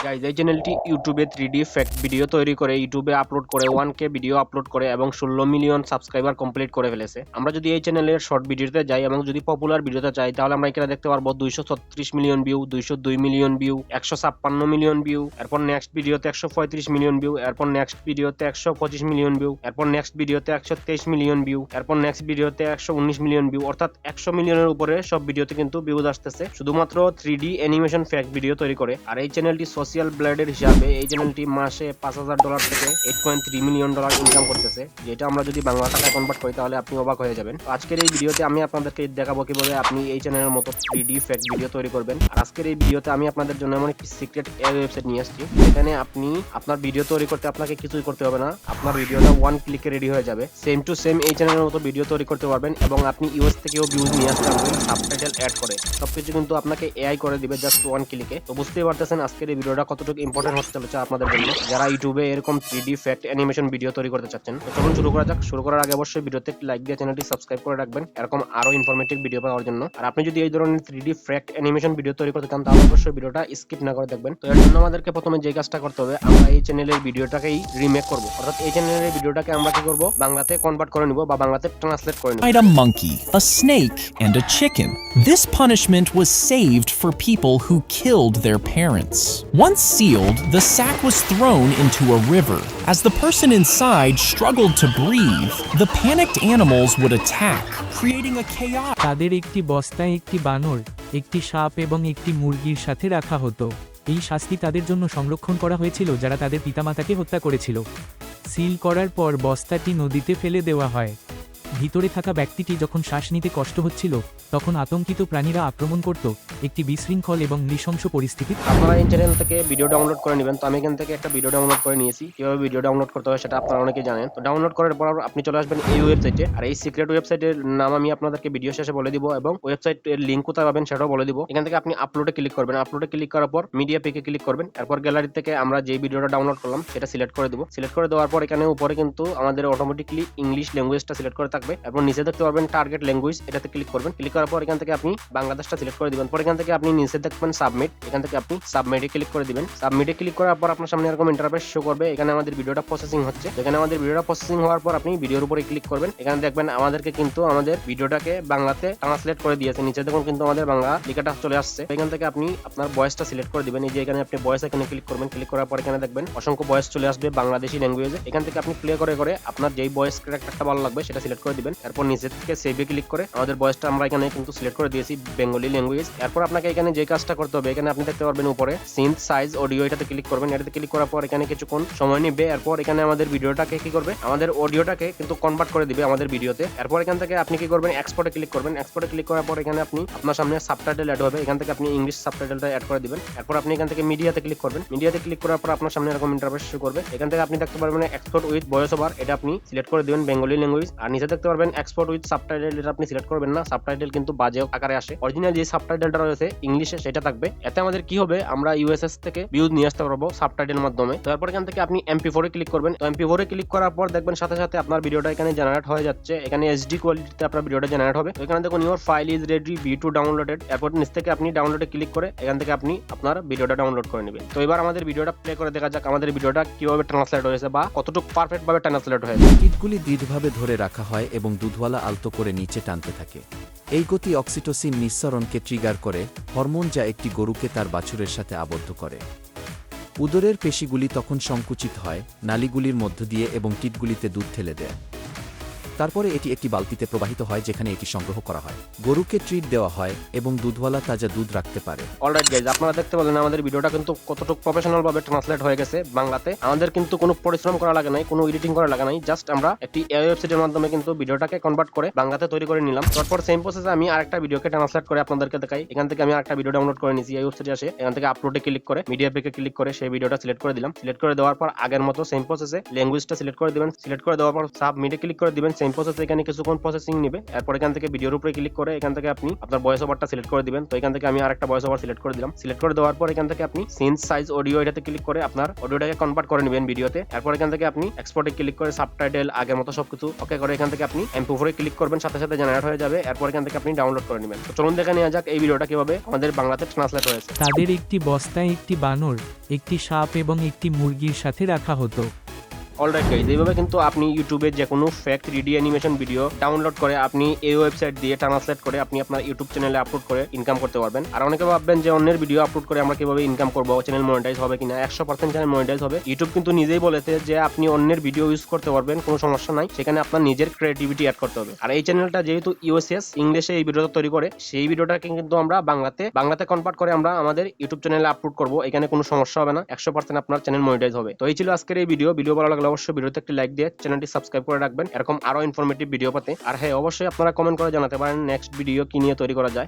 Guys এই চ্যানেলটি ইউটিউবে 3D ফ্যাক্ট ভিডিও তৈরি করে ইউটিউবে আপলোড করে 1K ভিডিও আপলোড করে এবং 16 মিলিয়ন সাবস্ক্রাইবার কমপ্লিট করে ফেলেছে। আমরা যদি এই চ্যানেলের শর্ট ভিডিওতে যাই এবং যদি পপুলার ভিডিওতে চাই তাহলে আমরা এখানে দেখতে পারবো 236 million view, 202 million view, 156 million view, এরপর নেক্সট ভিডিওতে 135 মিলিয়ন ভিউ, এরপর নেক্সট ভিডিওতে 125 মিলিয়ন ভিউ, এরপর নেক্সট ভিডিওতে 123 মিলিয়ন ভিউ, এরপর নেক্সট ভিডিওতে 119 মিলিয়ন ভিউ, অর্থাৎ 100 মিলিয়নের উপরে সব ভিডিওতে কিন্তু ভিউজ আসতেছে শুধুমাত্র 3D অ্যানিমেশন ফ্যাক্ট ভিডিও তৈরি করে। আর এই চ্যানেলটি সোশ্যাল ব্লেডের হিসাবে এই চ্যানেলটি মাসে $5000 থেকে $8.3 মিলিয়ন ইনকাম করতেছে, যেটা আমরা যদি বাংলা টাকায় কনভার্ট করি তাহলে আপনি অবাক হয়ে যাবেন। তো আজকের এই ভিডিওতে আমি আপনাদেরকে দেখাবো কিভাবে আপনি এই চ্যানেলের মতো 3D ফ্যাক্ট ভিডিও তৈরি করবেন। আর আজকের এই ভিডিওতে আমি আপনাদের জন্য এমন একটি সিক্রেট ওয়েবসাইট নিয়ে আসছি, এখানে আপনি আপনার ভিডিও তৈরি করতে আপনাকে কিছুই করতে হবে না, আপনার ভিডিওটা 1 ক্লিকে রেডি হয়ে যাবে। সেম টু সেম এই চ্যানেলের মতো ভিডিও তৈরি করতে পারবেন এবং আপনি ইউএস থেকেও ভিউজ নিয়ে আসতে পারবেন সাবটাইটেল অ্যাড করে। সবকিছু কিন্তু আপনাকে এআই করে দিবে জাস্ট 1 ক্লিকে। তো বুঝতেই পারতেছেন আজকের এই ভিডিওটা কতটুকু ইম্পর্টেন্ট হতে চলেছে আপনাদের জন্য যারা ইউটিউবে এরকম 3D ফ্যাক্ট অ্যানিমেশন ভিডিও তৈরি করতে চাচ্ছেন। তো চলুন শুরু করা যাক। শুরু করার আগে অবশ্যই ভিডিওতে একটি লাইক দিয়ে চ্যানেলটি সাবস্ক্রাইব করে রাখবেন এরকম আরো ইনফরমেটিভ ভিডিও পাওয়ার জন্য। আর আপনি যদি এই ধরনের 3D ফ্যাক্ট অ্যানিমেশন ভিডিও তৈরি করতে চান তাহলে অবশ্যই ভিডিওটা স্কিপ না করে দেখবেন। তো এর জন্য আমাদেরকে প্রথমে যে কাজটা করতে হবে, আমরা এই চ্যানেলের ভিডিওটাকেই রিমেক করব, অর্থাৎ এই চ্যানেলের ভিডিওটাকে আমরা কি করব, বাংলাতে কনভার্ট করে নিব বা বাংলাতে ট্রান্সলেট করে নিব। A monkey, a snake, and a chicken. This punishment was saved for people who killed their parents. Once sealed, the sack was thrown into a river. As the person inside struggled to breathe, the panicked animals would attack, creating a chaos. তাদের একটি বস্তায় একটি বানর, একটি সাপ এবং একটি মুরগির সাথে রাখা হতো। এই শাস্তি তাদের জন্য সংরক্ষণ করা হয়েছিল যারা তাদের পিতামাতাকে হত্যা করেছিল। সিল করার পর বস্তাটি নদীতে ফেলে দেওয়া হয়। ভিতরে থাকা ব্যক্তিটি যখন শ্বাস নিতে কষ্ট হচ্ছিল তখন আতঙ্কিত প্রাণীরা আক্রমণ করত, একটি বিশৃঙ্খল এবং নৃশংস পরিস্থিতি। আপনারা এই চ্যানেল থেকে ভিডিও ডাউনলোড করে নেবেন। তো আমি এখান থেকে একটা ভিডিও ডাউনলোড করে নিয়েছি। কিভাবে ভিডিও ডাউনলোড করতে হয় সেটা আপনারা অনেকেই জানেন। তো ডাউনলোড করার পর আপনি চলে আসবেন এই ওয়েবসাইটে। আর এই সিক্রেট ওয়েবসাইটের নাম আমি আপনাদেরকে ভিডিও শেষে বলে দিব এবং ওয়েবসাইটের লিংক কোথায় পাবেন সেটাও বলে দিব। এখান থেকে আপনি আপলোডে ক্লিক করবেন। আপলোডে ক্লিক করার পর মিডিয়া পেকে ক্লিক করবেন। এরপর গ্যালারি থেকে আমরা যে ভিডিওটা ডাউনলোড করলাম সেটা সিলেক্ট করে দিব। সিলেক্ট করে দেওয়ার পর এখানে উপরে কিন্তু আমাদের অটোমেটিকলি ইংলিশ ল্যাঙ্গুয়েজটা সিলেক্ট করে থাকবে এবং নিচে দেখতে পারবেন টার্গেট ল্যাঙ্গুয়েজ, এটাতে ক্লিক করবেন। ক্লিক করার পর এখান থেকে আপনি বাংলাদেশটা সিলেক্ট করে দিবেন। পর এখান থেকে আপনি নিচে দেখবেন সাবমিট, এখান থেকে আপনি সাবমিটে ক্লিক করে দিবেন। সাবমিটে ক্লিক করার পর আপনার সামনে এরকম ইন্টারফেস শো করবে। এখানে আমাদের ভিডিওটা প্রসেসিং হচ্ছে। এখানে আমাদের ভিডিওটা প্রসেসিং হওয়ার পর আপনি ভিডিওর উপরে ক্লিক করবেন। এখানে দেখবেন আমাদেরকে কিন্তু আমাদের ভিডিওটাকে বাংলাতে ট্রান্সলেট করে দিয়েছে। নিচে দেখুন কিন্তু আমাদের বাংলা লেখাটা চলে আসছে। এখান থেকে আপনি আপনার ভয়েসটা সিলেক্ট করে দিবেন। এই যে এখানে আপনি ভয়েস এখানে ক্লিক করবেন। ক্লিক করার পর এখানে দেখবেন অসংখ্য ভয়েস চলে আসবে বাংলাদেশি ল্যাঙ্গুয়েজে। এখান থেকে আপনি প্লে করে করে আপনার যেই ভয়েস ক্যারেক্টারটা ভালো লাগবে সেটা সিলেক্ট করে দিবেন। এরপর নিচে থেকে সেভে ক্লিক করে আমাদের ভয়েসটা আমরা এখানে কিন্তু সিলেক্ট করে দিয়েছি বেঙ্গলি ল্যাঙ্গুয়েজ। এরপর আপনাকে এখানে যে কাজটা করতে হবে, এখানে আপনি দেখতে পারবেন উপরে সিন্থ সাইজ অডিও, এটাতে ক্লিক করবেন। এটাতে ক্লিক করার পর এখানে কিছুক্ষণ সময় নেবে। এরপর এখানে আমাদের ভিডিওটাকে কি করবে, আমাদের অডিওটাকে কিন্তু কনভার্ট করে দিবে আমাদের ভিডিওতে। এরপর এখান থেকে আপনি কি করবেন, এক্সপোর্টে ক্লিক করবেন। এক্সপোর্টে ক্লিক করার পর এখানে আপনি আপনার সামনে সাবটাইটেল অ্যাড হবে। এখান থেকে আপনি ইংলিশ সাবটাইটেলটা অ্যাড করে দিবেন। এরপর আপনি এখান থেকে মিডিয়াতে ক্লিক করবেন। মিডিয়াতে ক্লিক করার পর আপনার সামনে এরকম ইন্টারফেস শো করবে। এখান থেকে আপনি দেখতে পারবেন এক্সপোর্ট উইথ ভয়েস ওভার, এটা আপনি সিলেক্ট করে দিবেন বেঙ্গলি ল্যাঙ্গুয়েজ। আর নিচে দেখতে পারবেন এক্সপোর্ট উইথ সাবটাইটেল, এটা আপনি সিলেক্ট করবেন না, সাবটাইটেল কিন্তু বাজে আকারে আসে। অরিজিনাল যে সাবটাইটেলটা রয়েছে ইংলিশে সেটা থাকবে। এতে আমাদের কি হবে, আমরা ইউএসএস থেকে ভিউজ নিয়ে আসতে পারবো সাবটাইটেল মাধ্যমে। তারপর এখান থেকে আপনি MP4 এ ক্লিক করবেন। তো MP4 এ ক্লিক করার পর দেখবেন সাথে সাথে আপনার ভিডিওটা এখানে জেনারেট হয়ে যাচ্ছে। এখানে HD কোয়ালিটিতে আপনার ভিডিওটা জেনারেট হবে। তো এখানে দেখুন your file is ready V2 downloaded. এরপর নিচ থেকে আপনি ডাউনলোডে ক্লিক করে এখান থেকে আপনি আপনার ভিডিওটা ডাউনলোড করে নেবেন। তো এবার আমাদের ভিডিওটা প্লে করে দেখা যাক আমাদের ভিডিওটা কিভাবে ট্রান্সলেট হয়েছে বা কতটুকু পারফেক্ট ভাবে ট্রান্সলেট হয়েছে। ইটগুলি দৃঢ়ভাবে ধরে রাখা হয় এবং দুধওয়ালা আলতো করে নিচে টানতে থাকে। এই গতি অক্সিটোসিন নিঃসরণকে ট্রিগার করে, হরমোন যা একটি গরুকে তার বাছুরের সাথে আবদ্ধ করে। উদরের পেশিগুলি তখন সংকুচিত হয় নালীগুলির মধ্য দিয়ে এবং টিটগুলিতে দুধ ঠেলে দেয়। তারপরে এটি একটি বালতিতে প্রবাহিত হয় যেখানে এটি সংগ্রহ করা হয়। গরুকে ট্রিট দেওয়া হয় এবং দুধওয়ালা তাজা দুধ রাখতে পারে। অলরাইট গাইজ, আপনারা দেখতে পেলেন আমাদের ভিডিওটা কিন্তু কতটুকু প্রফেশনাল ভাবে ট্রান্সলেট হয়ে গেছে বাংলাতে। আমাদের কিন্তু কোনো পরিশ্রম করা লাগে নাই, কোনো এডিটিং করা লাগে নাই, জাস্ট আমরা একটি ওয়েবসাইটের মাধ্যমে কিন্তু ভিডিওটাকে কনভার্ট করে বাংলাতে তৈরি করে নিলাম। তারপর সেম প্রসেসে আমি আরেকটা ভিডিওকে ট্রান্সলেট করে আপনাদেরকে দেখাই। এখান থেকে আমি আরেকটা ভিডিও ডাউনলোড করে নিয়েছি এই ওয়েবসাইটে আসে। এখান থেকে আপলোডে ক্লিক করে মিডিয়া পেকে ক্লিক করে সেই ভিডিওটা সিলেক্ট করে দিলাম। সিলেক্ট করে দেওয়ার পর আগের মতো সেম প্রসেসে ল্যাঙ্গুয়েজটা সিলেক্ট করে দিবেন। সিলেক্ট করে দেওয়ার পর সাবমিটে ক্লিক করে দিবেন। সেম সেম প্রসেস এখানে কিছুক্ষণ প্রসেসিং নেবে। এরপর এখান থেকে ভিডিওর উপরে ক্লিক করে এখান থেকে আপনি আপনার ভয়েস ওভারটা সিলেক্ট করে দিবেন। তো এখান থেকে আমি আরেকটা ভয়েস ওভার সিলেক্ট করে দিলাম। সিলেক্ট করে দেওয়ার পর এখান থেকে আপনি সিন সাইজ অডিও এটাতে ক্লিক করে আপনার অডিওটাকে কনভার্ট করে নেবেন ভিডিওতে। এরপর এখান থেকে আপনি এক্সপোর্টে ক্লিক করে সাবটাইটেল আগের মতো সবকিছু ওকে করে এখান থেকে আপনি MP4 এ ক্লিক করবেন, সাথে সাথে জেনারেট হয়ে যাবে। এরপর এখান থেকে আপনি ডাউনলোড করে নেবেন। তো চলুন দেখে নেওয়া যাক এই ভিডিওটা কিভাবে আমাদের বাংলাতে ট্রান্সলেট হয়েছে। তাদের একটি বস্তায় একটি বানর, একটি সাপ এবং একটি মুরগির সাথে রাখা হতো। অলরাইট গাইস, এইভাবে কিন্তু আপনি ইউটিউবে যে কোনো fake 3D animation video download করে আপনি এই ওয়েবসাইট দিয়ে ট্রান্সলেট করে আপনি আপনার ইউটিউব চ্যানেলে আপলোড করে ইনকাম করতে পারবেন। আর অনেকে ভাববেন যে অন্যের ভিডিও আপলোড করে আমরা কিভাবে ইনকাম করবো, চ্যানেল মনিটাইজ হবে কিনা। 100% চ্যানেল মনিটাইজ হবে। ইউটিউব কিন্তু নিজেই বলেছে যে আপনি অন্যের ভিডিও ইউজ করতে পারবেন, কোনো সমস্যা নাই, সেখানে আপনার নিজের ক্রিয়েটিভিটি অ্যাড করতে হবে। আর এই চ্যানেলটা যেহেতু ইউএসএস ইংলিশে এই ভিডিওটা তৈরি করে, সেই ভিডিওটাকে কিন্তু আমরা বাংলাতে কনভার্ট করে আমরা আমাদের ইউটিউব চ্যানেলে আপলোড করবো। এখানে কোনো সমস্যা হবে না, 100% আপনার চ্যানেল মনিটাইজ হবে। তো এই ছিল আজকের এই ভিডিও ভালো লাগলে অবশ্যই ভিডিওতে একটি লাইক দিয়ে চ্যানেলটি সাবস্ক্রাইব করে রাখবেন এরকম আরো ইনফরমেটিভ ভিডিও পেতে। আর হ্যাঁ, অবশ্যই আপনারা কমেন্ট করে জানাতে পারেন নেক্সট ভিডিও কি নিয়ে তৈরি করা যায়।